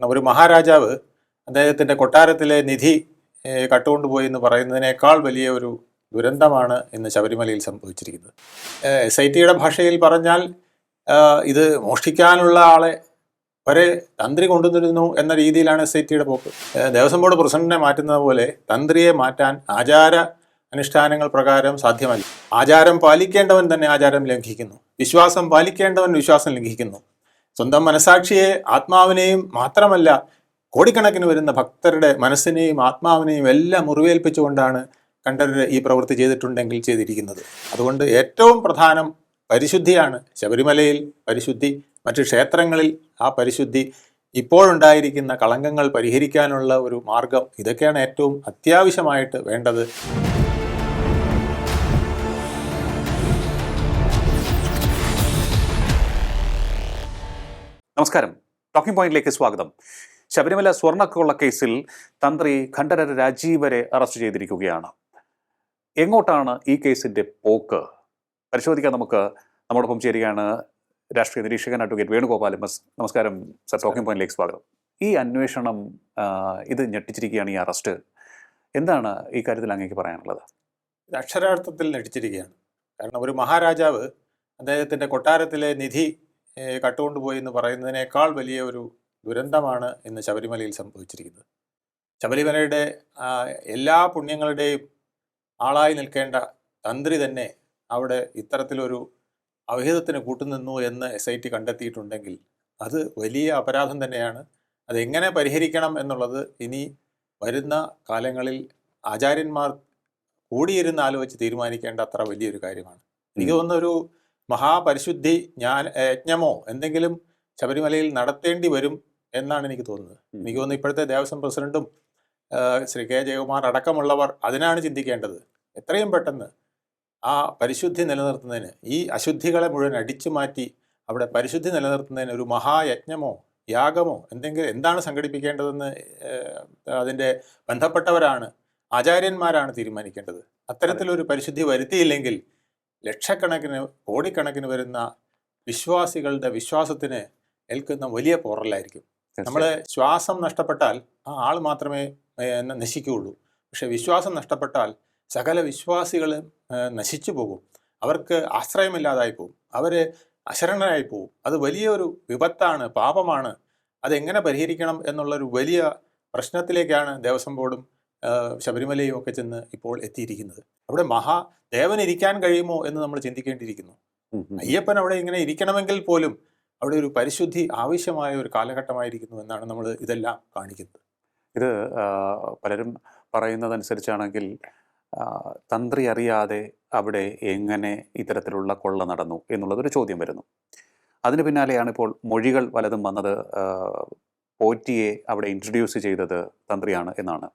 ഒരു മഹാരാജാവ് അദ്ദേഹത്തിൻ്റെ കൊട്ടാരത്തിലെ നിധി കട്ടുകൊണ്ടുപോയി എന്ന് പറയുന്നതിനേക്കാൾ വലിയ ഒരു ദുരന്തമാണ് ഇന്ന് ശബരിമലയിൽ സംഭവിച്ചിരിക്കുന്നത്. SITയുടെ ഭാഷയിൽ പറഞ്ഞാൽ ഇത് മോഷ്ടിക്കാനുള്ള ആളെ വരെ തന്ത്രി കൊണ്ടുവന്നിരുന്നു എന്ന രീതിയിലാണ് SITയുടെ പോക്ക്. ദേവസ്വം ബോർഡ് പ്രസിഡന്റിനെ മാറ്റുന്നത് പോലെ തന്ത്രിയെ മാറ്റാൻ ആചാര അനുഷ്ഠാനങ്ങൾ പ്രകാരം സാധ്യമല്ല. ആചാരം പാലിക്കേണ്ടവൻ തന്നെ ആചാരം ലംഘിക്കുന്നു, വിശ്വാസം പാലിക്കേണ്ടവൻ വിശ്വാസം ലംഘിക്കുന്നു. സ്വന്തം മനസാക്ഷിയെ ആത്മാവിനെയും മാത്രമല്ല കോടിക്കണക്കിന് വരുന്ന ഭക്തരുടെ മനസ്സിനെയും ആത്മാവിനെയും എല്ലാം മുറിവേൽപ്പിച്ചുകൊണ്ടാണ് കണ്ഠരര് ഈ പ്രവൃത്തി ചെയ്തിട്ടുണ്ടെങ്കിൽ ചെയ്തിരിക്കുന്നത്. അതുകൊണ്ട് ഏറ്റവും പ്രധാനം പരിശുദ്ധിയാണ്. ശബരിമലയിൽ പരിശുദ്ധി, മറ്റ് ക്ഷേത്രങ്ങളിൽ ആ പരിശുദ്ധി, ഇപ്പോഴുണ്ടായിരിക്കുന്ന കളങ്കങ്ങൾ പരിഹരിക്കാനുള്ള ഒരു മാർഗം, ഇതൊക്കെയാണ് ഏറ്റവും അത്യാവശ്യമായിട്ട് വേണ്ടത്. നമസ്കാരം, ടോക്കിംഗ് പോയിന്റിലേക്ക് സ്വാഗതം. ശബരിമല സ്വർണ്ണക്കൊള്ള കേസിൽ തന്ത്രി ഖണ്ഡരര് രാജീവരെ അറസ്റ്റ് ചെയ്തിരിക്കുകയാണ്. എങ്ങോട്ടാണ് ഈ കേസിന്റെ പോക്ക് പരിശോധിക്കാൻ നമുക്ക് നമ്മോടൊപ്പം ചേരുകയാണ് രാഷ്ട്രീയ നിരീക്ഷകൻ അഡ്വക്കേറ്റ് വേണുഗോപാൽ MS. നമസ്കാരം സർ, ടോക്കിംഗ് പോയിന്റിലേക്ക് സ്വാഗതം. ഈ അന്വേഷണം ഇത് ഞെട്ടിച്ചിരിക്കുകയാണ്, ഈ അറസ്റ്റ്. എന്താണ് ഈ കാര്യത്തിൽ അങ്ങേക്ക് പറയാനുള്ളത്? ഇത് അക്ഷരാർത്ഥത്തിൽ ഞെട്ടിച്ചിരിക്കുകയാണ്. കാരണം ഒരു മഹാരാജാവ് അദ്ദേഹത്തിൻ്റെ കൊട്ടാരത്തിലെ നിധി കട്ടുകൊണ്ടുപോയി എന്ന് പറയുന്നതിനേക്കാൾ വലിയ ഒരു ദുരന്തമാണ് ഇന്ന് ശബരിമലയിൽ സംഭവിച്ചിരിക്കുന്നത്. ശബരിമലയുടെ എല്ലാ പുണ്യങ്ങളുടെയും ആളായി നിൽക്കേണ്ട തന്ത്രി തന്നെ അവിടെ ഇത്തരത്തിലൊരു അവിഹിതത്തിന് കൂട്ടുനിന്നു എന്ന് SIT കണ്ടെത്തിയിട്ടുണ്ടെങ്കിൽ അത് വലിയ അപരാധം തന്നെയാണ്. അതെങ്ങനെ പരിഹരിക്കണം എന്നുള്ളത് ഇനി വരുന്ന കാലങ്ങളിൽ ആചാര്യന്മാർ കൂടിയിരുന്ന് ആലോചിച്ച് തീരുമാനിക്കേണ്ട അത്ര വലിയൊരു കാര്യമാണ്. എനിക്ക് തോന്നുന്നൊരു മഹാപരിശുദ്ധി യജ്ഞമോ എന്തെങ്കിലും ശബരിമലയിൽ നടത്തേണ്ടി വരും എന്നാണ് എനിക്ക് തോന്നുന്നത്. എനിക്ക് തോന്നുന്നു ഇപ്പോഴത്തെ ദേവസ്വം പ്രസിഡന്റും ശ്രീ K. ജയകുമാർ അടക്കമുള്ളവർ അതിനാണ് ചിന്തിക്കേണ്ടത്. എത്രയും പെട്ടെന്ന് ആ പരിശുദ്ധി നിലനിർത്തുന്നതിന്, ഈ അശുദ്ധികളെ മുഴുവൻ അടിച്ചു മാറ്റി അവിടെ പരിശുദ്ധി നിലനിർത്തുന്നതിന് ഒരു മഹായജ്ഞമോ യാഗമോ എന്താണ് സംഘടിപ്പിക്കേണ്ടതെന്ന് അതിൻ്റെ ബന്ധപ്പെട്ടവരാണ്, ആചാര്യന്മാരാണ് തീരുമാനിക്കേണ്ടത്. അത്തരത്തിലൊരു പരിശുദ്ധി വരുത്തിയില്ലെങ്കിൽ ലക്ഷക്കണക്കിന് കോടിക്കണക്കിന് വരുന്ന വിശ്വാസികളുടെ വിശ്വാസത്തിന് ഏൽക്കുന്ന വലിയ പോറലായിരിക്കും. നമ്മളെ ശ്വാസം നഷ്ടപ്പെട്ടാൽ ആ ആൾ മാത്രമേ നശിക്കുകയുള്ളൂ. പക്ഷെ വിശ്വാസം നഷ്ടപ്പെട്ടാൽ സകല വിശ്വാസികളും നശിച്ചു പോകും. അവർക്ക് ആശ്രയമില്ലാതായി പോകും, അവർ അശരണരായി പോകും. അത് വലിയൊരു വിപത്താണ്, പാപമാണ്. അതെങ്ങനെ പരിഹരിക്കണം എന്നുള്ളൊരു വലിയ പ്രശ്നത്തിലേക്കാണ് ദേവസ്വം ബോർഡും ശബരിമലയും ഒക്കെ ചെന്ന് ഇപ്പോൾ എത്തിയിരിക്കുന്നത്. അവിടെ ദേവന് ഇരിക്കാൻ കഴിയുമോ എന്ന് നമ്മൾ ചിന്തിക്കേണ്ടിയിരിക്കുന്നു. അയ്യപ്പൻ അവിടെ ഇങ്ങനെ ഇരിക്കണമെങ്കിൽ പോലും അവിടെ ഒരു പരിശുദ്ധി ആവശ്യമായ ഒരു കാലഘട്ടമായിരിക്കുന്നു എന്നാണ് നമ്മൾ ഇതെല്ലാം കാണിക്കുന്നത്. ഇത് പലരും പറയുന്നതനുസരിച്ചാണെങ്കിൽ തന്ത്രി അറിയാതെ അവിടെ എങ്ങനെ ഇത്തരത്തിലുള്ള കൊള്ള നടന്നു എന്നുള്ളതൊരു ചോദ്യം വരുന്നു. അതിന് പിന്നാലെയാണ് ഇപ്പോൾ മൊഴികൾ പലതും വന്നത്. പോറ്റിയെ അവിടെ ഇൻട്രൊഡ്യൂസ് ചെയ്തത് തന്ത്രിയാണ് എന്നാണ്.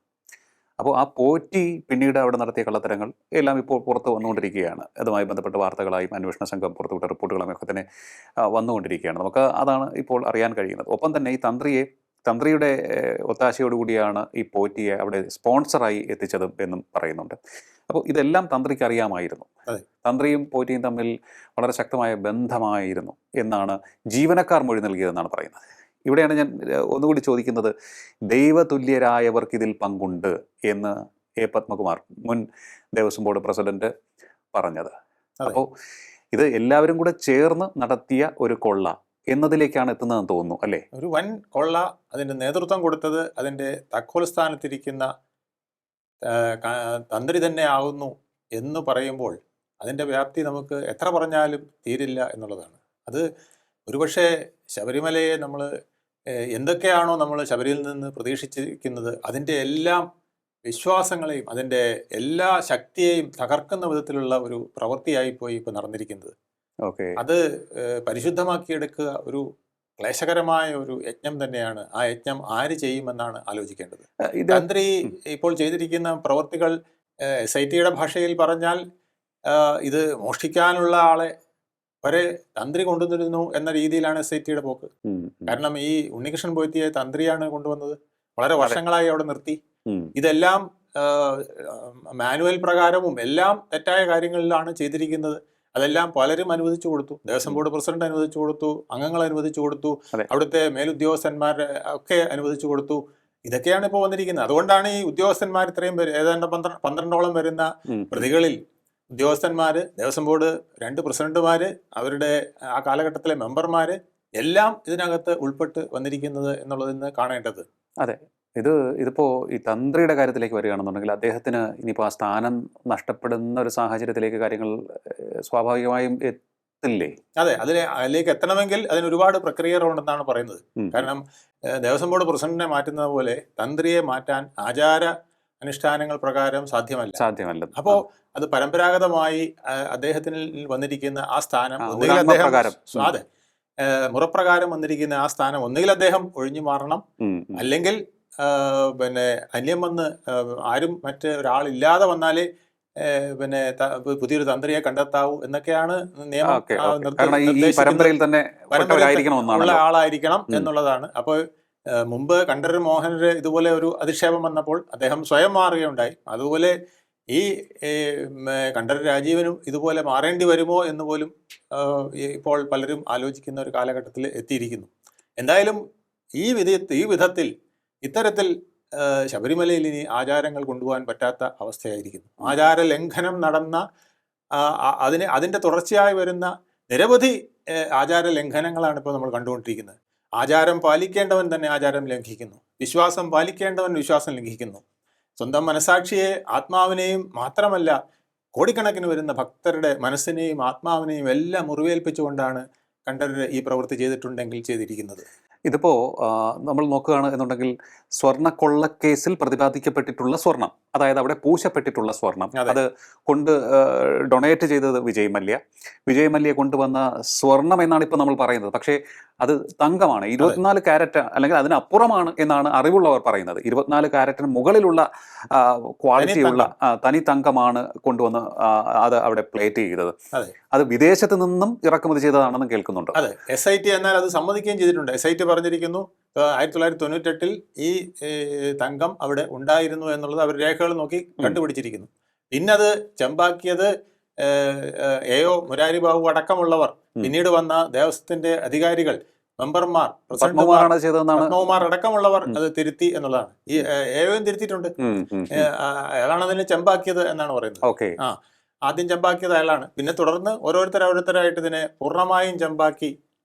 അപ്പോൾ ആ പോറ്റി പിന്നീട് അവിടെ നടത്തിയ കള്ളത്തരങ്ങൾ എല്ലാം ഇപ്പോൾ പുറത്ത് വന്നുകൊണ്ടിരിക്കുകയാണ്. അതുമായി ബന്ധപ്പെട്ട വാർത്തകളായും അന്വേഷണ സംഘം പുറത്തുവിട്ട റിപ്പോർട്ടുകളും ഒക്കെ തന്നെ വന്നുകൊണ്ടിരിക്കുകയാണ്. നമുക്ക് അതാണ് ഇപ്പോൾ അറിയാൻ കഴിയുന്നത്. ഒപ്പം തന്നെ ഈ തന്ത്രിയുടെ ഒത്താശയോടുകൂടിയാണ് ഈ പോറ്റിയെ അവിടെ സ്പോൺസറായി എത്തിച്ചതും എന്നും പറയുന്നുണ്ട്. അപ്പോൾ ഇതെല്ലാം തന്ത്രിക്ക് അറിയാമായിരുന്നു. തന്ത്രിയും പോറ്റിയും തമ്മിൽ വളരെ ശക്തമായ ബന്ധമായിരുന്നു എന്നാണ് ജീവനക്കാർ മൊഴി നൽകിയതെന്നാണ് പറയുന്നത്. ഇവിടെയാണ് ഞാൻ ഒന്നുകൂടി ചോദിക്കുന്നത്, ദൈവതുല്യരായവർക്ക് ഇതിൽ പങ്കുണ്ട് എന്ന് A. പത്മകുമാർ, മുൻ ദേവസ്വം ബോർഡ് പ്രസിഡന്റ്, പറഞ്ഞത്. അപ്പോൾ ഇത് എല്ലാവരും കൂടെ ചേർന്ന് നടത്തിയ ഒരു കൊള്ള എന്നതിലേക്കാണ് എത്തുന്നതെന്ന് തോന്നുന്നു, അല്ലേ? ഒരു വൻ കൊള്ള. അതിൻ്റെ നേതൃത്വം കൊടുത്തത് അതിൻ്റെ താക്കോൽ സ്ഥാനത്തിരിക്കുന്ന തന്ത്രി തന്നെ ആകുന്നു എന്ന് പറയുമ്പോൾ അതിൻ്റെ വ്യാപ്തി നമുക്ക് എത്ര പറഞ്ഞാലും തീരില്ല എന്നുള്ളതാണ്. അത് ഒരുപക്ഷെ ശബരിമലയെ നമ്മൾ എന്തൊക്കെയാണോ നമ്മൾ ശബരിയിൽ നിന്ന് പ്രതീക്ഷിച്ചിരിക്കുന്നത് അതിൻ്റെ എല്ലാം വിശ്വാസങ്ങളെയും അതിൻ്റെ എല്ലാ ശക്തിയെയും തകർക്കുന്ന വിധത്തിലുള്ള ഒരു പ്രവൃത്തിയായിപ്പോയി ഇപ്പോൾ നടന്നിരിക്കുന്നത്. അത് പരിശുദ്ധമാക്കിയെടുക്കുക ഒരു ക്ലേശകരമായ ഒരു യജ്ഞം തന്നെയാണ്. ആ യജ്ഞം ആര് ചെയ്യുമെന്നാണ് ആലോചിക്കേണ്ടത്. തന്ത്രി ഇപ്പോൾ ചെയ്തിരിക്കുന്ന പ്രവൃത്തികൾ SITയുടെ ഭാഷയിൽ പറഞ്ഞാൽ ഇത് മോഷ്ടിക്കാനുള്ള ആളെ വരെ തന്ത്രി കൊണ്ടുവന്നിരുന്നു എന്ന രീതിയിലാണ് SITയുടെ പോക്ക്. കാരണം ഈ ഉണ്ണികൃഷ്ണൻ പോറ്റിയെ തന്ത്രിയാണ് കൊണ്ടുവന്നത്, വളരെ വർഷങ്ങളായി അവിടെ നിർത്തി. ഇതെല്ലാം മാനുവൽ പ്രകാരവും എല്ലാം തെറ്റായ കാര്യങ്ങളിലാണ് ചെയ്തിരിക്കുന്നത്. അതെല്ലാം പലരും അനുവദിച്ചു കൊടുത്തു. ദേവസ്വം ബോർഡ് പ്രസിഡന്റ് അനുവദിച്ചു കൊടുത്തു, അംഗങ്ങൾ അനുവദിച്ചു കൊടുത്തു, അതെ. അവിടുത്തെ മേലുദ്യോഗസ്ഥന്മാർ ഒക്കെ അനുവദിച്ചു കൊടുത്തു. ഇതൊക്കെയാണ് ഇപ്പോൾ വന്നിരിക്കുന്നത്. അതുകൊണ്ടാണ് ഈ ഉദ്യോഗസ്ഥന്മാർ ഇത്രയും പേര്, ഏതാണ്ട് 12ഓളം വരുന്ന പ്രതികളിൽ ഉദ്യോഗസ്ഥന്മാർ, ദേവസ്വം ബോർഡ് 2 പ്രസിഡന്റുമാർ, അവരുടെ ആ കാലഘട്ടത്തിലെ മെമ്പർമാർ എല്ലാം ഇതിനകത്ത് ഉൾപ്പെട്ട് വന്നിരിക്കുന്നത് എന്നുള്ളതിന് കാണേണ്ടത്. അതെ, ഇതിപ്പോ ഈ തന്ത്രിയുടെ കാര്യത്തിലേക്ക് വരികയാണെന്നുണ്ടെങ്കിൽ അദ്ദേഹത്തിന് ഇനിയിപ്പോൾ ആ സ്ഥാനം നഷ്ടപ്പെടുന്ന ഒരു സാഹചര്യത്തിലേക്ക് കാര്യങ്ങൾ സ്വാഭാവികമായും എത്തില്ലേ? അതെ, അതിലേക്ക് എത്തണമെങ്കിൽ അതിന് ഒരുപാട് പ്രക്രിയകളുണ്ടെന്നാണ് പറയുന്നത്. കാരണം ദേവസ്വം ബോർഡ് പ്രസിഡന്റിനെ മാറ്റുന്നത് പോലെ തന്ത്രിയെ മാറ്റാൻ ആചാര അനുഷ്ഠാനങ്ങൾ പ്രകാരം സാധ്യമല്ല. അപ്പോൾ അത് പരമ്പരാഗതമായി അദ്ദേഹത്തിന് വന്നിരിക്കുന്ന ആ സ്ഥാനം ഒന്നുകിൽ അദ്ദേഹം അതെ മുറപ്രകാരം വന്നിരിക്കുന്ന ആ സ്ഥാനം ഒന്നുകിൽ അദ്ദേഹം ഒഴിഞ്ഞു മാറണം, അല്ലെങ്കിൽ പിന്നെ അന്യം വന്ന് ആരും മറ്റൊരാളില്ലാതെ വന്നാലേ പിന്നെ പുതിയൊരു തന്ത്രിയെ കണ്ടെത്താവൂ എന്നൊക്കെയാണ് നിയമം. ഉള്ള ആളായിരിക്കണം എന്നുള്ളതാണ്. അപ്പോൾ മുമ്പ് കണ്ഠരര് മോഹനര് ഇതുപോലെ ഒരു അധിക്ഷേപം വന്നപ്പോൾ അദ്ദേഹം സ്വയം മാറുകയുണ്ടായി. അതുപോലെ ഈ കണ്ഠരര് രാജീവനും ഇതുപോലെ മാറേണ്ടി വരുമോ എന്ന് പോലും ഇപ്പോൾ പലരും ആലോചിക്കുന്ന ഒരു കാലഘട്ടത്തിൽ എത്തിയിരിക്കുന്നു. എന്തായാലും ഈ വിധത്തിൽ ഇത്തരത്തിൽ ശബരിമലയിൽ ഇനി ആചാരങ്ങൾ കൊണ്ടുപോകാൻ പറ്റാത്ത അവസ്ഥയായിരിക്കുന്നു. ആചാര ലംഘനം നടന്ന അതിൻ്റെ തുടർച്ചയായി വരുന്ന നിരവധി ആചാര ലംഘനങ്ങളാണ് ഇപ്പോൾ നമ്മൾ കണ്ടുകൊണ്ടിരിക്കുന്നത്. ആചാരം പാലിക്കേണ്ടവൻ തന്നെ ആചാരം ലംഘിക്കുന്നു, വിശ്വാസം പാലിക്കേണ്ടവൻ വിശ്വാസം ലംഘിക്കുന്നു. സ്വന്തം മനസാക്ഷിയെ, ആത്മാവിനെയും മാത്രമല്ല കോടിക്കണക്കിന് വരുന്ന ഭക്തരുടെ മനസ്സിനെയും ആത്മാവിനെയും എല്ലാം മുറിവേൽപ്പിച്ചുകൊണ്ടാണ് കണ്ഠരര് ഈ പ്രവൃത്തി ചെയ്തിരിക്കുന്നത്. ഇതിപ്പോ നമ്മൾ നോക്കുകയാണ് എന്നുണ്ടെങ്കിൽ സ്വർണ്ണക്കൊള്ളക്കേസിൽ പ്രതിപാദിക്കപ്പെട്ടിട്ടുള്ള സ്വർണം, അതായത് അവിടെ പൂശപ്പെട്ടിട്ടുള്ള സ്വർണം, അത് കൊണ്ട് ഡൊണേറ്റ് ചെയ്തത് വിജയ് മല്യ കൊണ്ടുവന്ന സ്വർണം എന്നാണ് ഇപ്പോൾ നമ്മൾ പറയുന്നത്. പക്ഷേ അത് തങ്കമാണ്, 24 കാരറ്റ് അല്ലെങ്കിൽ അതിനപ്പുറമാണ് എന്നാണ് അറിവുള്ളവർ പറയുന്നത്. 24 കാരറ്റിന് മുകളിലുള്ള ക്വാളിറ്റിയുള്ള തനി തങ്കമാണ് കൊണ്ടുവന്ന് അത് അവിടെ പ്ലേറ്റ് ചെയ്തത്. അത് വിദേശത്ത് നിന്നും ഇറക്കുമതി ചെയ്തതാണെന്ന് കേൾക്കുന്നുണ്ട്. അതെ, SIT എന്നാൽ അത് സമ്മതിക്കുകയും ചെയ്തിട്ടുണ്ട്. SIT പറഞ്ഞിരിക്കുന്നു 1998 ഈ തങ്കം അവിടെ ഉണ്ടായിരുന്നു എന്നുള്ളത് അവർ രേഖകൾ നോക്കി കണ്ടുപിടിച്ചിരിക്കുന്നു. പിന്നത് ചെമ്പാക്കിയത് AO മുരാരി ബാബു അടക്കമുള്ളവർ, പിന്നീട് വന്ന ദേവസ്വത്തിന്റെ അധികാരികൾ, മെമ്പർമാർ, പത്മകുമാർ അടക്കമുള്ളവർ അത് തിരുത്തി എന്നുള്ളതാണ്. ഈ AOയും തിരുത്തിയിട്ടുണ്ട്. അയാളാണ് അതിനെ ചെമ്പാക്കിയത് എന്നാണ് പറയുന്നത്. ആദ്യം ചെമ്പാക്കിയത് അയാളാണ്. പിന്നെ തുടർന്ന് ഓരോരുത്തരായിട്ട് ഇതിനെ പൂർണ്ണമായും ചെമ്പാക്കി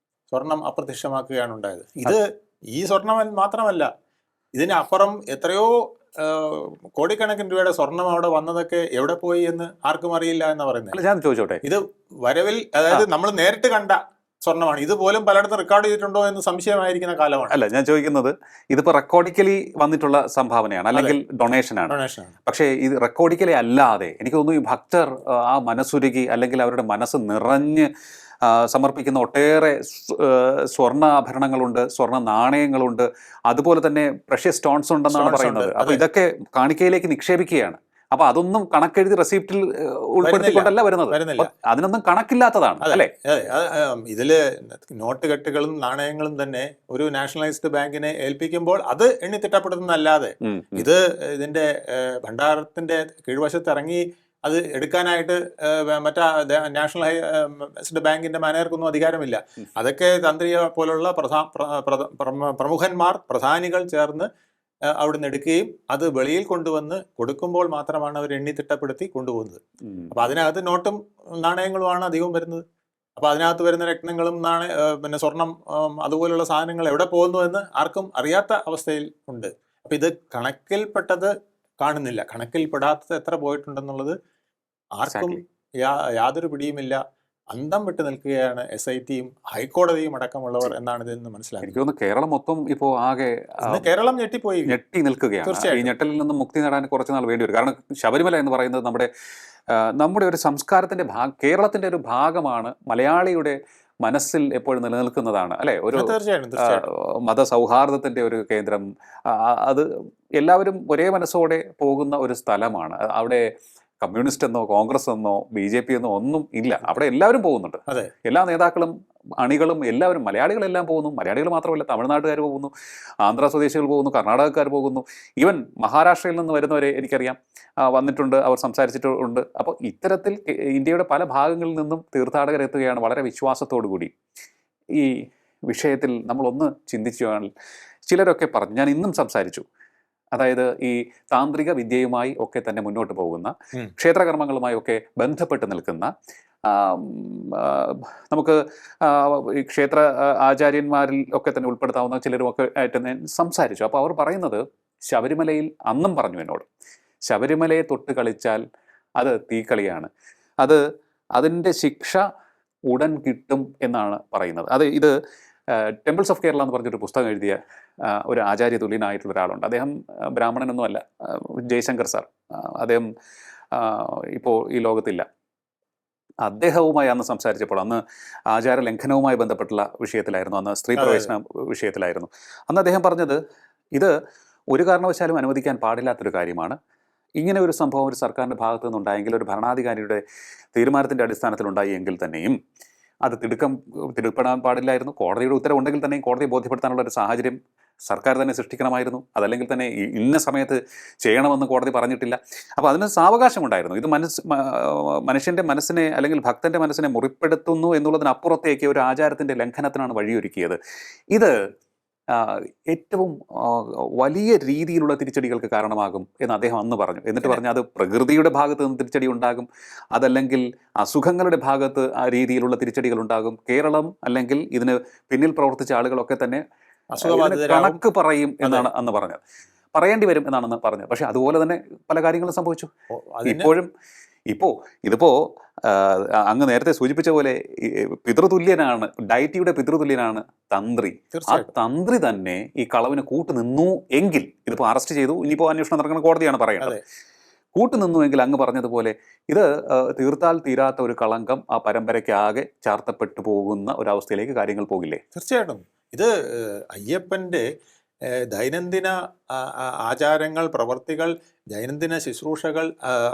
സ്വർണം അപ്രത്യക്ഷമാക്കുകയാണ് ഉണ്ടായത്. ഈ സ്വർണം മാത്രമല്ല, ഇതിനപ്പുറം എത്രയോ കോടിക്കണക്കിന് രൂപയുടെ സ്വർണം അവിടെ വന്നതൊക്കെ എവിടെ പോയി എന്ന് ആർക്കും അറിയില്ല എന്ന് പറയുന്നത്. ഞാൻ ചോദിച്ചോട്ടെ, ഇത് വരവിൽ, അതായത് നമ്മൾ നേരിട്ട് കണ്ട സ്വർണ്ണമാണ്. ഇതുപോലും പലയിടത്തും റെക്കോർഡ് ചെയ്തിട്ടുണ്ടോ എന്ന് സംശയമായിരിക്കുന്ന കാലമാണ്. അല്ല, ഞാൻ ചോദിക്കുന്നത് ഇതിപ്പോ റെക്കോർഡിക്കലി വന്നിട്ടുള്ള സംഭാവനയാണ് അല്ലെങ്കിൽ ഡൊണേഷനാണ്. പക്ഷേ ഇത് റെക്കോർഡിക്കലി അല്ലാതെ എനിക്ക് തോന്നുന്നു ഈ ഭക്തർ ആ മനസ്സുരുകി അല്ലെങ്കിൽ അവരുടെ മനസ്സ് നിറഞ്ഞ് സമർപ്പിക്കുന്ന ഒട്ടേറെ സ്വർണ്ണാഭരണങ്ങളുണ്ട്, സ്വർണ്ണ നാണയങ്ങളുണ്ട്, അതുപോലെ തന്നെ പ്രഷ്യസ് സ്റ്റോൺസ് ഉണ്ടെന്നാണ് പറയുന്നത്. അപ്പൊ ഇതൊക്കെ കാണിക്കയിലേക്ക് നിക്ഷേപിക്കുകയാണ്. അപ്പൊ അതൊന്നും കണക്കെഴുതി റെസിപ്റ്റിൽ ഉൾപ്പെടുത്തിക്കൊണ്ടല്ല വരുന്നത്, അതിനൊന്നും കണക്കില്ലാത്തതാണ് അല്ലേ? ഇതില് നോട്ട് കെട്ടുകളും നാണയങ്ങളും തന്നെ ഒരു നാഷണലൈസ്ഡ് ബാങ്കിനെ ഏൽപ്പിക്കുമ്പോൾ അത് എണ്ണിത്തിട്ടപ്പെടുന്നതല്ലാതെ ഇതിന്റെ ഭണ്ഡാരത്തിന്റെ കീഴ്വശത്ത് ഇറങ്ങി അത് എടുക്കാനായിട്ട് നാഷണൽ ബാങ്കിന്റെ മാനേജർക്കൊന്നും അധികാരമില്ല. അതൊക്കെ തന്ത്രിയെ പോലുള്ള പ്രമുഖന്മാർ, പ്രധാനികൾ ചേർന്ന് അവിടുന്ന് എടുക്കുകയും അത് വെളിയിൽ കൊണ്ടുവന്ന് കൊടുക്കുമ്പോൾ മാത്രമാണ് അവർ എണ്ണിത്തിട്ടപ്പെടുത്തി കൊണ്ടുപോകുന്നത്. അപ്പൊ അതിനകത്ത് നോട്ടും നാണയങ്ങളുമാണ് അധികവും വരുന്നത്. അപ്പൊ അതിനകത്ത് വരുന്ന രത്നങ്ങളും പിന്നെ സ്വർണം അതുപോലുള്ള സാധനങ്ങൾ എവിടെ പോകുന്നു എന്ന് ആർക്കും അറിയാത്ത അവസ്ഥയിൽ ഉണ്ട്. അപ്പൊ ഇത് കണക്കിൽപ്പെട്ടത് കാണുന്നില്ല. കണക്കിൽപ്പെടാത്തത് എത്ര പോയിട്ടുണ്ടെന്നുള്ളത് ആർക്കും യാതൊരു പിടിയുമില്ല. അന്തം വിട്ട് നിൽക്കുകയാണ് SITയും ഹൈക്കോടതിയും അടക്കമുള്ളവർ എന്നാണ് ഇതിൽ നിന്ന് മനസ്സിലാക്കുന്നത്. എനിക്ക് തോന്നുന്നു കേരളം മൊത്തം ഇപ്പോൾ ആകെ കേരളം ഞെട്ടി നിൽക്കുകയാണ്. ഈ ഞെട്ടലിൽ നിന്നും മുക്തി നേടാൻ കുറച്ച് നാൾ വേണ്ടി വരും. കാരണം ശബരിമല എന്ന് പറയുന്നത് നമ്മുടെ ഒരു സംസ്കാരത്തിന്റെ കേരളത്തിന്റെ ഒരു ഭാഗമാണ്, മലയാളിയുടെ മനസ്സിൽ എപ്പോഴും നിലനിൽക്കുന്നതാണ് അല്ലെ? ഒരു മതസൗഹാർദ്ദത്തിന്റെ ഒരു കേന്ദ്രം. അത് എല്ലാവരും ഒരേ മനസ്സോടെ പോകുന്ന ഒരു സ്ഥലമാണ്. അവിടെ കമ്മ്യൂണിസ്റ്റ് എന്നോ കോൺഗ്രസ് എന്നോ BJP എന്നോ ഒന്നും ഇല്ല. അവിടെ എല്ലാവരും പോകുന്നുണ്ട്. എല്ലാ നേതാക്കളും അണികളും എല്ലാവരും, മലയാളികളെല്ലാം പോകുന്നു. മലയാളികൾ മാത്രമല്ല, തമിഴ്നാട്ടുകാർ പോകുന്നു, ആന്ധ്ര സ്വദേശികൾ പോകുന്നു, കർണാടകക്കാർ പോകുന്നു, ഈവൻ മഹാരാഷ്ട്രയിൽ നിന്ന് വരുന്നവരെ എനിക്കറിയാം. വന്നിട്ടുണ്ട്, അവർ സംസാരിച്ചിട്ടുണ്ട്. അപ്പോൾ ഇത്തരത്തിൽ ഇന്ത്യയുടെ പല ഭാഗങ്ങളിൽ നിന്നും തീർത്ഥാടകരെത്തുകയാണ് വളരെ വിശ്വാസത്തോടു കൂടി. ഈ വിഷയത്തിൽ നമ്മളൊന്ന് ചിന്തിച്ചാൽ ചിലരൊക്കെ പറഞ്ഞു, ഞാൻ ഇന്നും സംസാരിച്ചു, അതായത് ഈ താന്ത്രിക വിദ്യയുമായി ഒക്കെ തന്നെ മുന്നോട്ട് പോകുന്ന, ക്ഷേത്രകർമ്മങ്ങളുമായി ഒക്കെ ബന്ധപ്പെട്ട് നിൽക്കുന്ന, നമുക്ക് ഈ ക്ഷേത്ര ആചാര്യന്മാരിൽ ഒക്കെ തന്നെ ഉൾപ്പെടുത്താവുന്ന ചിലരുമൊക്കെ ആയിട്ട് ഞാൻ സംസാരിച്ചു. അപ്പോൾ അവർ പറയുന്നത്, ശബരിമലയിൽ അന്നും പറഞ്ഞു എന്നോട്, ശബരിമലയെ തൊട്ട് കളിച്ചാൽ അത് തീക്കളിയാണ്, അതിൻ്റെ ശിക്ഷ ഉടൻ കിട്ടും എന്നാണ് പറയുന്നത്. ഇത് ടെമ്പിൾസ് ഓഫ് കേരള എന്ന് പറഞ്ഞൊരു പുസ്തകം എഴുതിയ ഒരു ആചാര്യ തുല്യനായിട്ടുള്ള ഒരാളുണ്ട്. അദ്ദേഹം ബ്രാഹ്മണനൊന്നുമല്ല, ജയശങ്കർ സാർ. അദ്ദേഹം ഇപ്പോൾ ഈ ലോകത്തില്ല. അദ്ദേഹവുമായി അന്ന് സംസാരിച്ചപ്പോൾ, അന്ന് ആചാര ലംഘനവുമായി ബന്ധപ്പെട്ടുള്ള വിഷയത്തിലായിരുന്നു, അന്ന് സ്ത്രീ പ്രവേശന വിഷയത്തിലായിരുന്നു. അന്ന് അദ്ദേഹം പറഞ്ഞത്, ഇത് ഒരു കാരണവശാലും അനുവദിക്കാൻ പാടില്ലാത്തൊരു കാര്യമാണ്. ഇങ്ങനെ ഒരു സംഭവം ഒരു സർക്കാരിൻ്റെ ഭാഗത്തു നിന്നുണ്ടായെങ്കിൽ, ഒരു ഭരണാധികാരിയുടെ തീരുമാനത്തിൻ്റെ അടിസ്ഥാനത്തിലുണ്ടായി എങ്കിൽ തന്നെയും അത് തിടുപ്പെടാൻ പാടില്ലായിരുന്നു. കോടതിയുടെ ഉത്തരവുണ്ടെങ്കിൽ തന്നെയും കോടതിയെ ബോധ്യപ്പെടുത്താനുള്ള ഒരു സാഹചര്യം സർക്കാർ തന്നെ സൃഷ്ടിക്കണമായിരുന്നു. അതല്ലെങ്കിൽ തന്നെ ഇന്ന സമയത്ത് ചെയ്യണമെന്ന് കോടതി പറഞ്ഞിട്ടില്ല. അപ്പോൾ അതിന് സാവകാശമുണ്ടായിരുന്നു. ഇത് മനുഷ്യൻ്റെ മനസ്സിനെ അല്ലെങ്കിൽ ഭക്തൻ്റെ മനസ്സിനെ മുറിപ്പെടുത്തുന്നു എന്നുള്ളതിനപ്പുറത്തേക്ക് ഒരു ആചാരത്തിൻ്റെ ലംഘനത്തിനാണ് വഴിയൊരുക്കിയത്. ഇത് ഏറ്റവും വലിയ രീതിയിലുള്ള തിരിച്ചടികൾക്ക് കാരണമാകും എന്ന് അദ്ദേഹം അന്ന് പറഞ്ഞു. എന്നിട്ട് പറഞ്ഞു, അത് പ്രകൃതിയുടെ ഭാഗത്ത് നിന്ന് തിരിച്ചടി ഉണ്ടാകും, അതല്ലെങ്കിൽ അസുഖങ്ങളുടെ ഭാഗത്ത് ആ രീതിയിലുള്ള തിരിച്ചടികൾ ഉണ്ടാകും. കേരളം അല്ലെങ്കിൽ ഇതിന് പിന്നിൽ പ്രവർത്തിച്ച ആളുകളൊക്കെ തന്നെ കണക്ക് പറയും എന്നാണ് അന്ന് പറഞ്ഞത്, പറയേണ്ടി വരും എന്നാണെന്ന് പറഞ്ഞത്. പക്ഷെ അതുപോലെ തന്നെ പല കാര്യങ്ങളും സംഭവിച്ചു. ഇതിപ്പോ അങ്ങ് നേരത്തെ സൂചിപ്പിച്ച പോലെ പിതൃതുല്യനാണ്, ഡയറ്റിയുടെ പിതൃതുല്യനാണ് തന്ത്രി. ആ തന്ത്രി തന്നെ ഈ കളവിന് കൂട്ടുനിന്നു എങ്കിൽ, ഇതിപ്പോ അറസ്റ്റ് ചെയ്തു, ഇനിയിപ്പോ അന്വേഷണം നടക്കുന്ന കോടതിയാണ് പറയുന്നത്, കൂട്ടുനിന്നുവെങ്കിൽ അങ്ങ് പറഞ്ഞതുപോലെ ഇത് തീർത്താൽ തീരാത്ത ഒരു കളങ്കം ആ പരമ്പരയ്ക്ക് ആകെ ചാർത്തപ്പെട്ടു പോകുന്ന ഒരവസ്ഥയിലേക്ക് കാര്യങ്ങൾ പോകില്ലേ? തീർച്ചയായിട്ടും. ഇത് അയ്യപ്പൻ്റെ ദൈനംദിന ആചാരങ്ങൾ, പ്രവർത്തികൾ, ദൈനംദിന ശുശ്രൂഷകൾ,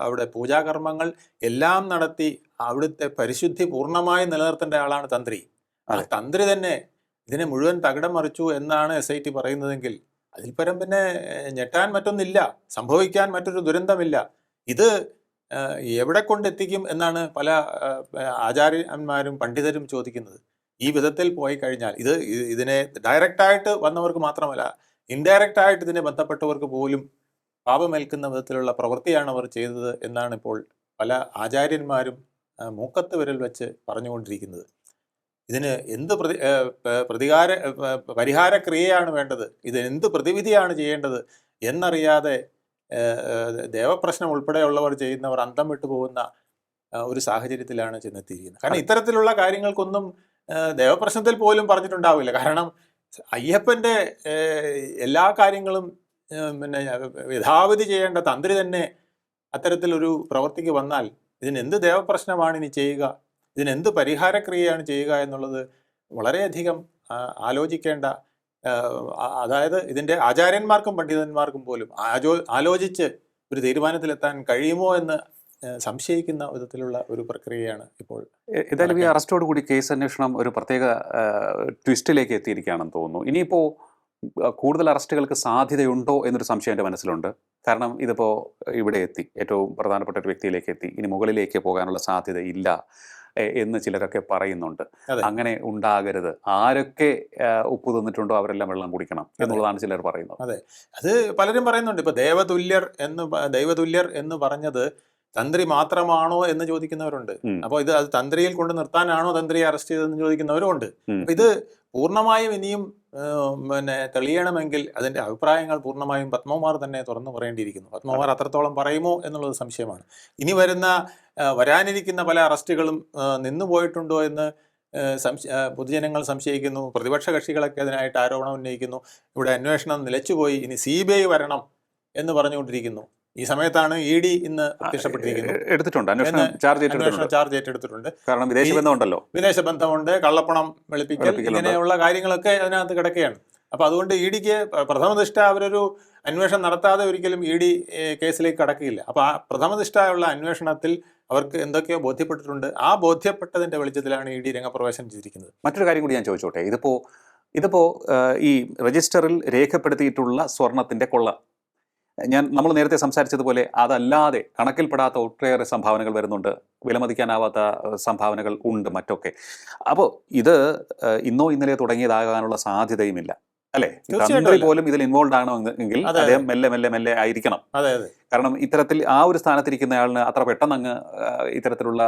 അവിടെ പൂജാകർമ്മങ്ങൾ എല്ലാം നടത്തി അവിടുത്തെ പരിശുദ്ധി പൂർണ്ണമായി നിലനിർത്തേണ്ട ആളാണ് തന്ത്രി. ആ തന്ത്രി തന്നെ ഇതിനെ മുഴുവൻ തകിടം മറിച്ചു എന്നാണ് SIT പറയുന്നതെങ്കിൽ അതിൽ പരം പിന്നെ ഞെട്ടാൻ മറ്റൊന്നില്ല, സംഭവിക്കാൻ മറ്റൊരു ദുരന്തമില്ല. ഇത് എവിടെ കൊണ്ടെത്തിക്കും എന്നാണ് പല ആചാര്യന്മാരും പണ്ഡിതരും ചോദിക്കുന്നത്. ഈ വിധത്തിൽ പോയി കഴിഞ്ഞാൽ ഇതിനെ ഡയറക്റ്റായിട്ട് വന്നവർക്ക് മാത്രമല്ല, ഇൻഡയറക്റ്റ് ആയിട്ട് ഇതിനെ ബന്ധപ്പെട്ടവർക്ക് പോലും പാപമേൽക്കുന്ന വിധത്തിലുള്ള പ്രവൃത്തിയാണ് അവർ ചെയ്തത് എന്നാണ് ഇപ്പോൾ പല ആചാര്യന്മാരും മൂക്കത്ത് വിരൽ വെച്ച് പറഞ്ഞുകൊണ്ടിരിക്കുന്നത്. ഇതിന് എന്ത് പരിഹാരക്രിയയാണ് വേണ്ടത്, ഇത് എന്ത് പ്രതിവിധിയാണ് ചെയ്യേണ്ടത് എന്നറിയാതെ ദേവപ്രശ്നം ഉൾപ്പെടെയുള്ളവർ ചെയ്യുന്നവർ അന്തം വിട്ടു പോകുന്ന ഒരു സാഹചര്യത്തിലാണ് ചെന്നെത്തിയിരിക്കുന്നത്. കാരണം ഇത്തരത്തിലുള്ള കാര്യങ്ങൾക്കൊന്നും ദേവപ്രശ്നത്തിൽ പോലും പറഞ്ഞിട്ടുണ്ടാവില്ല. കാരണം അയ്യപ്പൻ്റെ എല്ലാ കാര്യങ്ങളും പിന്നെ യഥാവിധി ചെയ്യേണ്ട തന്ത്രി തന്നെ അത്തരത്തിലൊരു പ്രവൃത്തിക്ക് വന്നാൽ ഇതിനെന്ത് ദേവപ്രശ്നമാണ് ഇനി ചെയ്യുക, ഇതിനെന്ത് പരിഹാരക്രിയയാണ് ചെയ്യുക എന്നുള്ളത് വളരെയധികം ആലോചിക്കേണ്ട, അതായത് ഇതിൻ്റെ ആചാര്യന്മാർക്കും പണ്ഡിതന്മാർക്കും പോലും ആലോചിച്ച് ഒരു തീരുമാനത്തിലെത്താൻ കഴിയുമോ എന്ന് സംശയിക്കുന്ന വിധത്തിലുള്ള ഒരു പ്രക്രിയയാണ് ഇപ്പോൾ. ഏതായാലും ഈ അറസ്റ്റോട് കൂടി കേസ് അന്വേഷണം ഒരു പ്രത്യേക ട്വിസ്റ്റിലേക്ക് എത്തിയിരിക്കുകയാണെന്ന് തോന്നുന്നു. ഇനിയിപ്പോൾ കൂടുതൽ അറസ്റ്റുകൾക്ക് സാധ്യതയുണ്ടോ എന്നൊരു സംശയം എൻ്റെ മനസ്സിലുണ്ട്. കാരണം ഇതിപ്പോൾ ഇവിടെ എത്തി, ഏറ്റവും പ്രധാനപ്പെട്ട ഒരു വ്യക്തിയിലേക്ക് എത്തി, ഇനി മുകളിലേക്ക് പോകാനുള്ള സാധ്യത ഇല്ല എന്ന് ചിലരൊക്കെ പറയുന്നുണ്ട്. അങ്ങനെ ഉണ്ടാകരുത്, ആരൊക്കെ ഉപ്പ് തിന്നിട്ടുണ്ടോ അവരെല്ലാം വെള്ളം കുടിക്കണം എന്നുള്ളതാണ് ചിലർ പറയുന്നത്. അതെ, അത് പലരും പറയുന്നുണ്ട്. ഇപ്പൊ ദൈവതുല്യർ എന്ന് പറഞ്ഞത് തന്ത്രി മാത്രമാണോ എന്ന് ചോദിക്കുന്നവരുണ്ട്. അപ്പോൾ അത് തന്ത്രിയിൽ കൊണ്ട് നിർത്താനാണോ തന്ത്രിയെ അറസ്റ്റ് ചെയ്തതെന്ന് ചോദിക്കുന്നവരും ഉണ്ട്. അപ്പൊ ഇത് പൂർണ്ണമായും ഇനിയും പിന്നെ തെളിയണമെങ്കിൽ അതിന്റെ അഭിപ്രായങ്ങൾ പൂർണ്ണമായും പത്മകുമാർ തന്നെ തുറന്നു പറയേണ്ടിയിരിക്കുന്നു. പത്മകുമാർ അത്രത്തോളം പറയുമോ എന്നുള്ളത് സംശയമാണ്. ഇനി വരാനിരിക്കുന്ന പല അറസ്റ്റുകളും നിന്നുപോയിട്ടുണ്ടോ എന്ന് പൊതുജനങ്ങൾ സംശയിക്കുന്നു. പ്രതിപക്ഷ കക്ഷികളൊക്കെ അതിനായിട്ട് ആരോപണം ഉന്നയിക്കുന്നു. ഇവിടെ അന്വേഷണം നിലച്ചുപോയി, ഇനി CBI വരണം എന്ന് പറഞ്ഞുകൊണ്ടിരിക്കുന്നു. ഈ സമയത്താണ് ED ഇന്ന് പ്രത്യക്ഷപ്പെട്ടിരിക്കുന്നത്. അന്വേഷണം ചാർജ് ഏറ്റെടുത്തിട്ടുണ്ട്. കാരണം വിദേശ ബന്ധമുണ്ട്, കള്ളപ്പണം വെളുപ്പിക്കൽ, ഇങ്ങനെയുള്ള കാര്യങ്ങളൊക്കെ അതിനകത്ത് കിടക്കുകയാണ്. അപ്പൊ അതുകൊണ്ട് EDക്ക് പ്രഥമദൃഷ്ട അവരൊരു അന്വേഷണം നടത്താതെ ഒരിക്കലും ED കേസിലേക്ക് കടക്കില്ല. അപ്പൊ ആ പ്രഥമദൃഷ്ടയുള്ള അന്വേഷണത്തിൽ അവർക്ക് എന്തൊക്കെയോ ബോധ്യപ്പെട്ടിട്ടുണ്ട്. ആ ബോധ്യപ്പെട്ടതിന്റെ വെളിച്ചത്തിലാണ് ED രംഗപ്രവേശനം ചെയ്തിരിക്കുന്നത്. മറ്റൊരു കാര്യം കൂടി ഞാൻ ചോദിച്ചോട്ടെ, ഇതിപ്പോ ഈ രജിസ്റ്ററിൽ രേഖപ്പെടുത്തിയിട്ടുള്ള സ്വർണത്തിന്റെ കൊള്ള, നമ്മൾ നേരത്തെ സംസാരിച്ചതുപോലെ അതല്ലാതെ കണക്കിൽപ്പെടാത്ത ഒട്ടേറെ സംഭാവനകൾ വരുന്നുണ്ട്, വിലമതിക്കാനാവാത്ത സംഭാവനകൾ ഉണ്ട് മറ്റൊക്കെ. അപ്പോൾ ഇത് ഇന്നോ ഇന്നലെ തുടങ്ങിയതാകാനുള്ള സാധ്യതയുമില്ല അല്ലേ? തീർച്ചയായിട്ടും തന്ത്രി അല്ല. പോലും ഇതിൽ ഇൻവോൾവ് ആണെങ്കിൽ അതെ, അദ്ദേഹം മെല്ലെ മെല്ലെ മെല്ലെ ആയിരിക്കണം. അതെ, അതെ. കാരണം ഇത്തരത്തിൽ ആ ഒരു സ്ഥാനത്തിരിക്കുന്നയാളിന് അത്ര പെട്ടെന്ന് അങ്ങ് ഇത്തരത്തിലുള്ള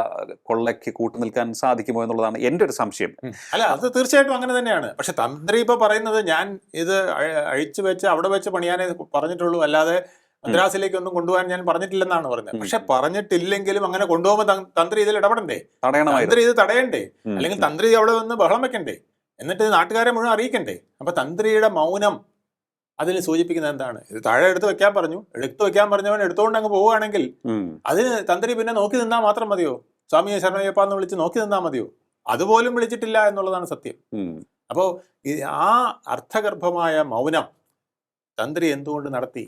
കൊള്ളയ്ക്ക് കൂട്ടുനിൽക്കാൻ സാധിക്കുമോ എന്നുള്ളതാണ് എൻ്റെ ഒരു സംശയം. അല്ല, അത് തീർച്ചയായിട്ടും അങ്ങനെ തന്നെയാണ്. പക്ഷെ തന്ത്രി ഇപ്പൊ പറയുന്നത് ഞാൻ ഇത് അഴിച്ചു വെച്ച് അവിടെ വെച്ച് പണിയാനേ പറഞ്ഞിട്ടുള്ളൂ, അല്ലാതെ മദ്രാസിലേക്ക് ഒന്നും കൊണ്ടുപോകാൻ ഞാൻ പറഞ്ഞിട്ടില്ലെന്നാണ് പറയുന്നത്. പക്ഷെ പറഞ്ഞിട്ടില്ലെങ്കിലും അങ്ങനെ കൊണ്ടുപോകുമ്പോൾ തന്ത്രി ഇതിൽ ഇടപെടണ്ടേ? തടയണമായിരുന്നു. തന്ത്രി ഇത് തടയണ്ടേ? അല്ലെങ്കിൽ തന്ത്രി അവിടെ വന്ന് ബഹളം വെക്കണ്ടേ? എന്നിട്ട് ഇത് നാട്ടുകാരെ മുഴുവൻ അറിയിക്കണ്ടേ? അപ്പൊ തന്ത്രിയുടെ മൗനം അതിൽ സൂചിപ്പിക്കുന്നത് എന്താണ്? ഇത് താഴെ എടുത്തു വെക്കാൻ പറഞ്ഞു, എടുത്തു വെക്കാൻ പറഞ്ഞവൻ എടുത്തുകൊണ്ട് അങ്ങ് പോവുകയാണെങ്കിൽ അതിന് തന്ത്രി പിന്നെ നോക്കി നിന്നാൽ മാത്രം മതിയോ? സ്വാമിയെ ശരണയ്യപ്പ എന്ന് വിളിച്ച് നോക്കി നിന്നാൽ മതിയോ? അതുപോലും വിളിച്ചിട്ടില്ല എന്നുള്ളതാണ് സത്യം. അപ്പോ ആ അർത്ഥഗർഭമായ മൗനം തന്ത്രി എന്തുകൊണ്ട് നടത്തി?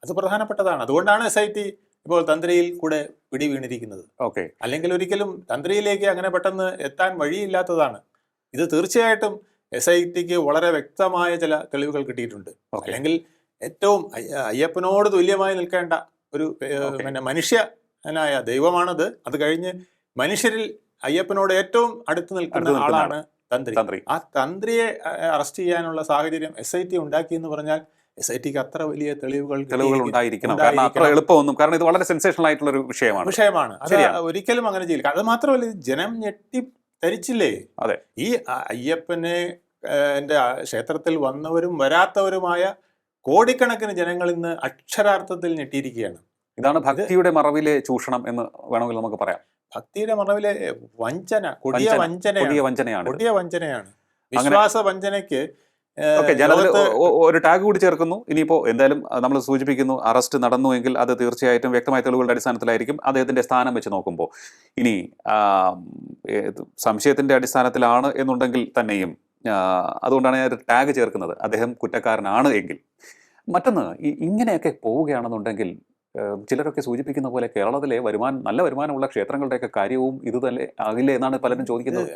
അത് പ്രധാനപ്പെട്ടതാണ്. അതുകൊണ്ടാണ് SIT ഇപ്പോൾ തന്ത്രിയിൽ കൂടെ പിടി വീണിരിക്കുന്നത്. അല്ലെങ്കിൽ ഒരിക്കലും തന്ത്രിയിലേക്ക് അങ്ങനെ പെട്ടെന്ന് എത്താൻ വഴിയില്ലാത്തതാണ്. ഇത് തീർച്ചയായിട്ടും SITക്ക് വളരെ വ്യക്തമായ ചില തെളിവുകൾ കിട്ടിയിട്ടുണ്ട്. അല്ലെങ്കിൽ ഏറ്റവും അയ്യപ്പനോട് തുല്യമായി നിൽക്കേണ്ട ഒരു പിന്നെ മനുഷ്യനായ ദൈവമാണത്. അത് കഴിഞ്ഞ് മനുഷ്യരിൽ അയ്യപ്പനോട് ഏറ്റവും അടുത്ത് നിൽക്കുന്ന ആളാണ് തന്ത്രി. ആ തന്ത്രിയെ അറസ്റ്റ് ചെയ്യാനുള്ള സാഹചര്യം SIT ഉണ്ടാക്കി എന്ന് പറഞ്ഞാൽ SITക്ക് അത്ര വലിയ തെളിവുകൾ ഉണ്ടായിരിക്കണം. കാരണം അത്ര എളുപ്പമൊന്നും, കാരണം ഇത് വളരെ സെൻസേഷണൽ ആയിട്ടുള്ള ഒരു വിഷയമാണ്. അത് ഒരിക്കലും അങ്ങനെ ചെയ്യില്ല. അത് മാത്രമല്ല, ജനം ഞെട്ടി ധരിച്ചില്ലേ? അതെ, ഈ അയ്യപ്പനെ എൻ്റെ ക്ഷേത്രത്തിൽ വന്നവരും വരാത്തവരുമായ കോടിക്കണക്കിന് ജനങ്ങൾ ഇന്ന് അക്ഷരാർത്ഥത്തിൽ ഞെട്ടിയിരിക്കുകയാണ്. ഇതാണ് ഭക്തിയുടെ മറവിലെ ചൂഷണം എന്ന് വേണമെങ്കിൽ നമുക്ക് പറയാം. ഭക്തിയുടെ മറവിലെ വഞ്ചന, കൊടിയ വഞ്ചനയാണ്. വിശ്വാസ വഞ്ചനയ്ക്ക് ഞാനതിൽ ഒരു ടാഗ് കൂടി ചേർക്കുന്നു. ഇനിയിപ്പോ എന്തായാലും നമ്മൾ സൂചിപ്പിക്കുന്നു, അറസ്റ്റ് നടന്നുവെങ്കിൽ അത് തീർച്ചയായിട്ടും വ്യക്തമായ തെളിവുകളുടെ അടിസ്ഥാനത്തിലായിരിക്കും. അദ്ദേഹത്തിന്റെ സ്ഥാനം വെച്ച് നോക്കുമ്പോൾ ഇനി സംശയത്തിന്റെ അടിസ്ഥാനത്തിലാണ് എന്നുണ്ടെങ്കിൽ തന്നെയും അതുകൊണ്ടാണ് ഞാൻ ഒരു ടാഗ് ചേർക്കുന്നത്, അദ്ദേഹം കുറ്റക്കാരനാണ് എങ്കിൽ. മറ്റൊന്ന്, ഇങ്ങനെയൊക്കെ പോവുകയാണെന്നുണ്ടെങ്കിൽ ചിലരൊക്കെ സൂചിപ്പിക്കുന്ന പോലെ കേരളത്തിലെ നല്ല വരുമാനമുള്ള ക്ഷേത്രങ്ങളുടെയൊക്കെ കാര്യവും ഇത് തന്നെ ആകില്ലേ എന്നാണ് പലരും ചോദിക്കുന്നത്.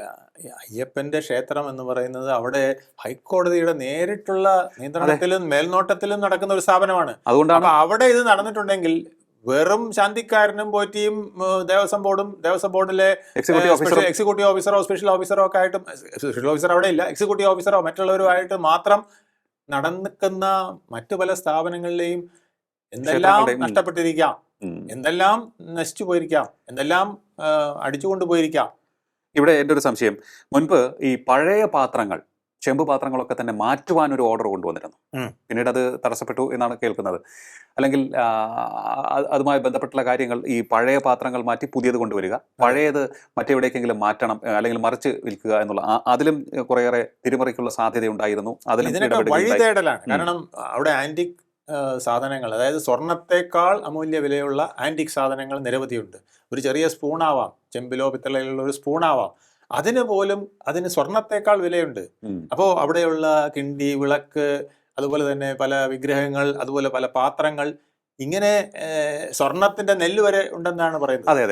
അയ്യപ്പന്റെ ക്ഷേത്രം എന്ന് പറയുന്നത് അവിടെ ഹൈക്കോടതിയുടെ നേരിട്ടുള്ള നിയന്ത്രണത്തിലും മേൽനോട്ടത്തിലും നടക്കുന്ന ഒരു സ്ഥാപനമാണ്. അതുകൊണ്ടാണ് അവിടെ ഇത് നടന്നിട്ടുണ്ടെങ്കിൽ വെറും ശാന്തിക്കാരനും പോറ്റിയും ദേവസ്വം ബോർഡിലെ എക്സിക്യൂട്ടീവ് ഓഫീസറോ സ്പെഷ്യൽ ഓഫീസറോ ഒക്കെ ആയിട്ടും, സ്പെഷ്യൽ ഓഫീസർ അവിടെ ഇല്ല, എക്സിക്യൂട്ടീവ് ഓഫീസറോ മറ്റുള്ളവരുമായിട്ട് മാത്രം നടന്നിക്കുന്ന മറ്റു പല സ്ഥാപനങ്ങളിലെയും എന്തെല്ലാം നഷ്ടപ്പെട്ടിരിക്കാം, എന്തെല്ലാം നശിച്ചു പോയിരിക്കാം, എന്തെല്ലാം അടിച്ചുകൊണ്ട് പോയിരിക്കാം. ഇവിടെ എൻ്റെ ഒരു സംശയം, മുൻപ് ഈ പഴയ പാത്രങ്ങൾ, ചെമ്പ് പാത്രങ്ങളൊക്കെ തന്നെ മാറ്റുവാൻ ഒരു ഓർഡർ കൊണ്ടുവന്നിരുന്നു. പിന്നീട് അത് തടസ്സപ്പെട്ടു എന്നാണ് കേൾക്കുന്നത്. അല്ലെങ്കിൽ അതുമായി ബന്ധപ്പെട്ടുള്ള കാര്യങ്ങൾ, ഈ പഴയ പാത്രങ്ങൾ മാറ്റി പുതിയത് കൊണ്ടുവരിക, പഴയത് മറ്റെവിടേക്കെങ്കിലും മാറ്റണം അല്ലെങ്കിൽ മറിച്ച് വിൽക്കുക എന്നുള്ള അതിലും കുറേയേറെ തിരിമറിക്കുള്ള സാധ്യതയുണ്ടായിരുന്നു. അതിലും വഴിതേടലാണ്. കാരണം അവിടെ ആന്റിക് സാധനങ്ങൾ, അതായത് സ്വർണത്തെക്കാൾ അമൂല്യ വിലയുള്ള ആന്റിക് സാധനങ്ങൾ നിരവധിയുണ്ട്. ഒരു ചെറിയ സ്പൂണാവാം, ചെമ്പിലോ പിത്തളയിലുള്ള ഒരു സ്പൂണാവാം, അതിന് സ്വർണത്തെക്കാൾ വിലയുണ്ട്. അപ്പോൾ അവിടെയുള്ള കിണ്ടി, വിളക്ക്, അതുപോലെ തന്നെ പല വിഗ്രഹങ്ങൾ, അതുപോലെ പല പാത്രങ്ങൾ, ഇങ്ങനെ സ്വർണത്തിന്റെ നെല്ല് വരെ ഉണ്ടെന്നാണ് പറയുന്നത്. അതെ,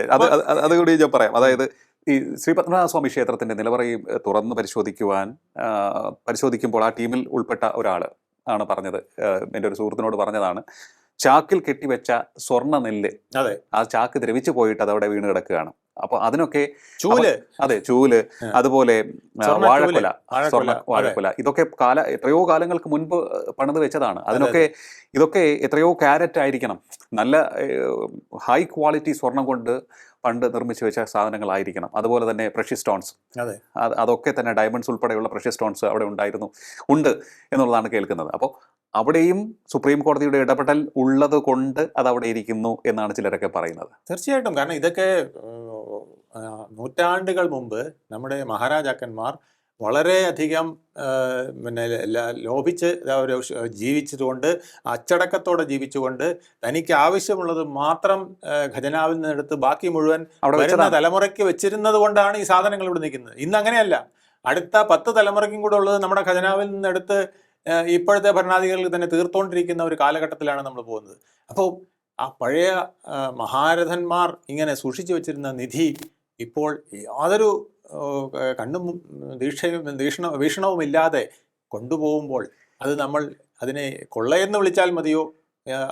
അതുകൂടി ഞാൻ പറയാം. അതായത് ഈ ശ്രീ പത്മനാഭസ്വാമി ക്ഷേത്രത്തിന്റെ നിലവറയും തുറന്ന് പരിശോധിക്കുമ്പോൾ ആ ടീമിൽ ഉൾപ്പെട്ട ഒരാൾ ആണ് പറഞ്ഞത്, എൻ്റെ ഒരു സുഹൃത്തിനോട് പറഞ്ഞതാണ്, ചാക്കിൽ കെട്ടിവെച്ച സ്വർണ്ണ നെല്ല്, ആ ചാക്ക് ദ്രവിച്ചു പോയിട്ട് അതവിടെ വീണ് കിടക്കുകയാണ്. അപ്പൊ അതിനൊക്കെ ചൂല്, അതുപോലെ വാഴക്കൊല, ഇതൊക്കെ എത്രയോ കാലങ്ങൾക്ക് മുൻപ് പണിത് വെച്ചതാണ്. ഇതൊക്കെ എത്രയോ ക്യാരറ്റ് ആയിരിക്കണം, നല്ല ഹൈ ക്വാളിറ്റി സ്വർണം കൊണ്ട് പണ്ട് നിർമ്മിച്ചു വെച്ച സാധനങ്ങളായിരിക്കണം. അതുപോലെ തന്നെ പ്രഷ്യസ് സ്റ്റോൺസ്, അതൊക്കെ തന്നെ ഡയമണ്ട്സ് ഉൾപ്പെടെയുള്ള പ്രഷ്യസ് സ്റ്റോൺസ് അവിടെ ഉണ്ട് എന്നുള്ളതാണ് കേൾക്കുന്നത്. അപ്പോൾ അവിടെയും സുപ്രീം കോടതിയുടെ ഇടപെടൽ ഉള്ളത് കൊണ്ട് അത് അവിടെ ഇരിക്കുന്നു എന്നാണ് ചിലരൊക്കെ പറയുന്നത്. തീർച്ചയായിട്ടും. കാരണം ഇതൊക്കെ നൂറ്റാണ്ടുകൾ മുമ്പ് നമ്മുടെ മഹാരാജാക്കന്മാർ വളരെയധികം ലോഭിച്ച് ജീവിച്ചുകൊണ്ട്, അച്ചടക്കത്തോടെ ജീവിച്ചുകൊണ്ട്, തനിക്ക് ആവശ്യമുള്ളത് മാത്രം ഖജനാവിൽ നിന്നെടുത്ത് ബാക്കി മുഴുവൻ വരുന്ന തലമുറയ്ക്ക് വെച്ചിരുന്നത് കൊണ്ടാണ് ഈ സാധനങ്ങൾ ഇവിടെ നിൽക്കുന്നത്. ഇന്ന് അങ്ങനെയല്ല. അടുത്ത 10 തലമുറയ്ക്കും കൂടെ ഉള്ളത് നമ്മുടെ ഖജനാവിൽ നിന്നെടുത്ത് ഇപ്പോഴത്തെ ഭരണാധികാരികൾ തന്നെ തീർത്തുകൊണ്ടിരിക്കുന്ന ഒരു കാലഘട്ടത്തിലാണ് നമ്മൾ പോകുന്നത്. അപ്പോൾ ആ പഴയ മഹാരഥന്മാർ ഇങ്ങനെ സൂക്ഷിച്ചു വെച്ചിരുന്ന നിധി ഇപ്പോൾ യാതൊരു കണ്ണും വീക്ഷണവുമില്ലാതെ കൊണ്ടുപോകുമ്പോൾ അത് നമ്മൾ അതിനെ കൊള്ളയെന്ന് വിളിച്ചാൽ മതിയോ,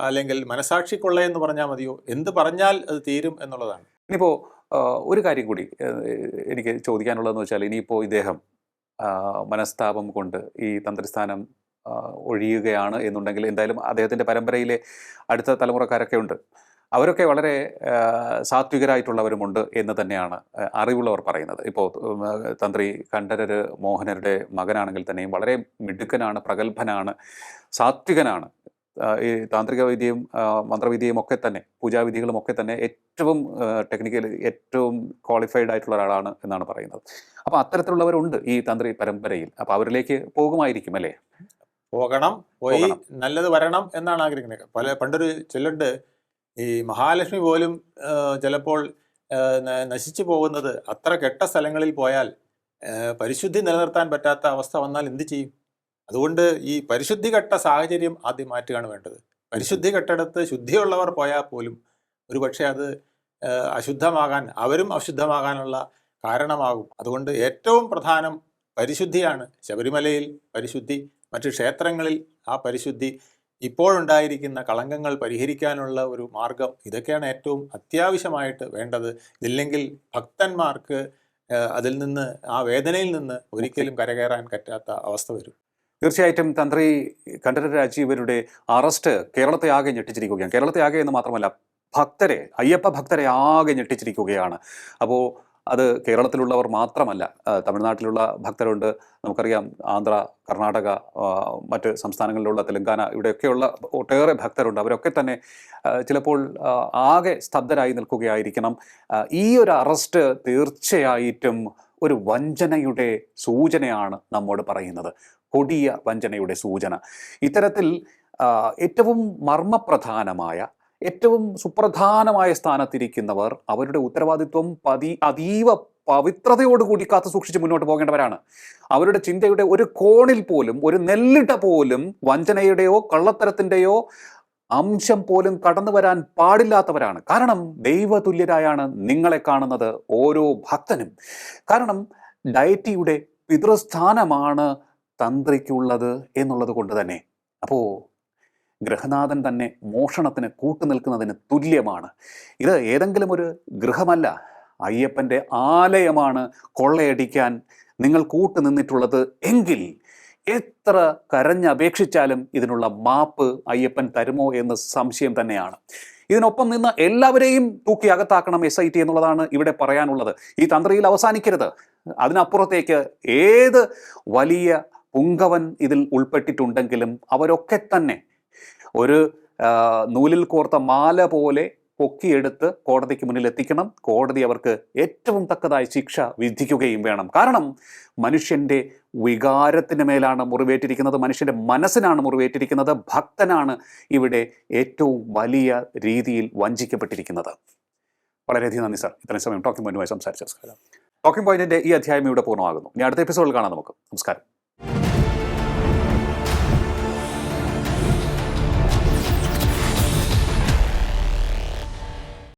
അല്ലെങ്കിൽ മനസാക്ഷിക്കൊള്ള എന്ന് പറഞ്ഞാൽ മതിയോ? എന്ത് പറഞ്ഞാൽ അത് തീരും എന്നുള്ളതാണ്. ഇനിയിപ്പോൾ ഒരു കാര്യം കൂടി എനിക്ക് ചോദിക്കാനുള്ളതെന്ന് വെച്ചാൽ, ഇനിയിപ്പോൾ ഇദ്ദേഹം മനസ്താപം കൊണ്ട് ഈ തന്ത്രിസ്ഥാനം ഒഴിയുകയാണ് എന്നുണ്ടെങ്കിൽ, എന്തായാലും അദ്ദേഹത്തിൻ്റെ പരമ്പരയിലെ അടുത്ത തലമുറക്കാരൊക്കെ ഉണ്ട്. അവരൊക്കെ വളരെ സാത്വികരായിട്ടുള്ളവരുമുണ്ട് എന്ന് തന്നെയാണ് അറിവുള്ളവർ പറയുന്നത്. ഇപ്പോൾ തന്ത്രി കണ്ഠരര് മോഹനരുടെ മകനാണെങ്കിൽ തന്നെയും വളരെ മിടുക്കനാണ്, പ്രഗത്ഭനാണ്, സാത്വികനാണ്. ഈ താന്ത്രിക വിദ്യയും മന്ത്രവിദ്യയും ഒക്കെ തന്നെ, പൂജാവിധികളും ഒക്കെ തന്നെ ഏറ്റവും ടെക്നിക്കലി ഏറ്റവും ക്വാളിഫൈഡ് ആയിട്ടുള്ള ഒരാളാണ് എന്നാണ് പറയുന്നത്. അപ്പോൾ അത്തരത്തിലുള്ളവരുണ്ട് ഈ തന്ത്രി പരമ്പരയിൽ. അപ്പോൾ അവരിലേക്ക് പോകുമായിരിക്കും അല്ലേ? പോകണം, പോയി നല്ലത് വരണം എന്നാണ് ആഗ്രഹിക്കുന്നത്. പണ്ടൊരു ചൊല്ലുണ്ട്, ഈ മഹാലക്ഷ്മി പോലും ചിലപ്പോൾ നശിച്ചു പോകുന്നത് അത്ര കെട്ട സ്ഥലങ്ങളിൽ പോയാൽ പരിശുദ്ധി നിലനിർത്താൻ പറ്റാത്ത അവസ്ഥ വന്നാൽ എന്ത് ചെയ്യും? അതുകൊണ്ട് ഈ പരിശുദ്ധി കെട്ട സാഹചര്യം ആദ്യം മാറ്റുകയാണ് വേണ്ടത്. പരിശുദ്ധി കെട്ടിടത്ത് ശുദ്ധിയുള്ളവർ പോയാൽ പോലും ഒരുപക്ഷെ അത് അശുദ്ധമാകാൻ, അവരും അശുദ്ധമാകാനുള്ള കാരണമാകും. അതുകൊണ്ട് ഏറ്റവും പ്രധാനം പരിശുദ്ധിയാണ്. ശബരിമലയിൽ പരിശുദ്ധി, മറ്റ് ക്ഷേത്രങ്ങളിൽ ആ പരിശുദ്ധി, ഇപ്പോഴുണ്ടായിരിക്കുന്ന കളങ്കങ്ങൾ പരിഹരിക്കാനുള്ള ഒരു മാർഗം, ഇതൊക്കെയാണ് ഏറ്റവും അത്യാവശ്യമായിട്ട് വേണ്ടത്. ഇതില്ലെങ്കിൽ ഭക്തന്മാർക്ക് അതിൽ നിന്ന്, ആ വേദനയിൽ നിന്ന് ഒരിക്കലും കരകയറാൻ പറ്റാത്ത അവസ്ഥ വരും. തീർച്ചയായിട്ടും തന്ത്രി കണ്ഠരര് രാജീവരുടെ അറസ്റ്റ് കേരളത്തെ ആകെ ഞെട്ടിച്ചിരിക്കുകയാണ്. കേരളത്തെ ആകെ എന്ന് മാത്രമല്ല, ഭക്തരെ, അയ്യപ്പ ഭക്തരെ ആകെ ഞെട്ടിച്ചിരിക്കുകയാണ്. അപ്പോൾ അത് കേരളത്തിലുള്ളവർ മാത്രമല്ല, തമിഴ്നാട്ടിലുള്ള ഭക്തരുണ്ട്, നമുക്കറിയാം ആന്ധ്ര, കർണാടക, മറ്റ് സംസ്ഥാനങ്ങളിലുള്ള തെലങ്കാന, ഇവിടെയൊക്കെയുള്ള ഒട്ടേറെ ഭക്തരുണ്ട്. അവരൊക്കെ തന്നെ ചിലപ്പോൾ ആകെ സ്തബ്ധരായി നിൽക്കുകയായിരിക്കണം. ഈ ഒരു അറസ്റ്റ് തീർച്ചയായിട്ടും ഒരു വഞ്ചനയുടെ സൂചനയാണ് നമ്മോട് പറയുന്നത്, കൊടിയ വഞ്ചനയുടെ സൂചന. ഇത്തരത്തിൽ ഏറ്റവും മർമ്മപ്രധാനമായ, ഏറ്റവും സുപ്രധാനമായ സ്ഥാനത്തിരിക്കുന്നവർ അവരുടെ ഉത്തരവാദിത്വം അതീവ പവിത്രതയോടുകൂടി കാത്തു സൂക്ഷിച്ച് മുന്നോട്ട് പോകേണ്ടവരാണ്. അവരുടെ ചിന്തയുടെ ഒരു കോണിൽ പോലും, ഒരു നെല്ലിട പോലും വഞ്ചനയുടെയോ കള്ളത്തരത്തിൻ്റെയോ അംശം പോലും കടന്നു വരാൻ പാടില്ലാത്തവരാണ്. കാരണം ദൈവതുല്യരായാണ് നിങ്ങളെ കാണുന്നത് ഓരോ ഭക്തനും. കാരണം ഡയറ്റിയുടെ പിതൃസ്ഥാനമാണ് തന്ത്രിക്കുള്ളത് എന്നുള്ളത് കൊണ്ട് തന്നെ. അപ്പോൾ ഗൃഹനാഥൻ തന്നെ മോഷണത്തിന് കൂട്ടുനിൽക്കുന്നതിന് തുല്യമാണ്. ഇത് ഏതെങ്കിലും ഒരു ഗൃഹമല്ല, അയ്യപ്പൻ്റെ ആലയമാണ് കൊള്ളയടിക്കാൻ നിങ്ങൾ കൂട്ടുനിന്നിട്ടുള്ളത് എങ്കിൽ എത്ര കരഞ്ഞപേക്ഷിച്ചാലും ഇതിനുള്ള മാപ്പ് അയ്യപ്പൻ തരുമോ എന്ന് സംശയം തന്നെയാണ്. ഇതിനൊപ്പം നിന്ന് എല്ലാവരെയും തൂക്കി അകത്താക്കണം SIT എന്നുള്ളതാണ് ഇവിടെ പറയാനുള്ളത്. ഈ തന്ത്രിയിൽ അവസാനിക്കരുത്. അതിനപ്പുറത്തേക്ക് ഏത് വലിയ പുങ്കവൻ ഇതിൽ ഉൾപ്പെട്ടിട്ടുണ്ടെങ്കിലും അവരൊക്കെ തന്നെ ഒരു നൂലിൽ കോർത്ത മാല പോലെ പൊക്കിയെടുത്ത് കോടതിക്ക് മുന്നിൽ എത്തിക്കണം. കോടതി അവർക്ക് ഏറ്റവും തക്കതായ ശിക്ഷ വിധിക്കുകയും വേണം. കാരണം മനുഷ്യൻ്റെ വികാരത്തിന് മേലാണ് മുറിവേറ്റിരിക്കുന്നത്, മനുഷ്യൻ്റെ മനസ്സിനാണ് മുറിവേറ്റിരിക്കുന്നത്. ഭക്തനാണ് ഇവിടെ ഏറ്റവും വലിയ രീതിയിൽ വഞ്ചിക്കപ്പെട്ടിരിക്കുന്നത്. വളരെയധികം നന്ദി സാർ, ഇത്രയും സമയം ടോക്കിംഗ് പോയിന്റുമായി സംസാരിച്ചു. നമസ്കാരം. ടോക്കിംഗ് പോയിന്റിന്റെ ഈ അധ്യായം ഇവിടെ പൂർണ്ണമാകുന്നു. ഇനി അടുത്ത എപ്പിസോഡിൽ കാണാം നമുക്ക്. നമസ്കാരം.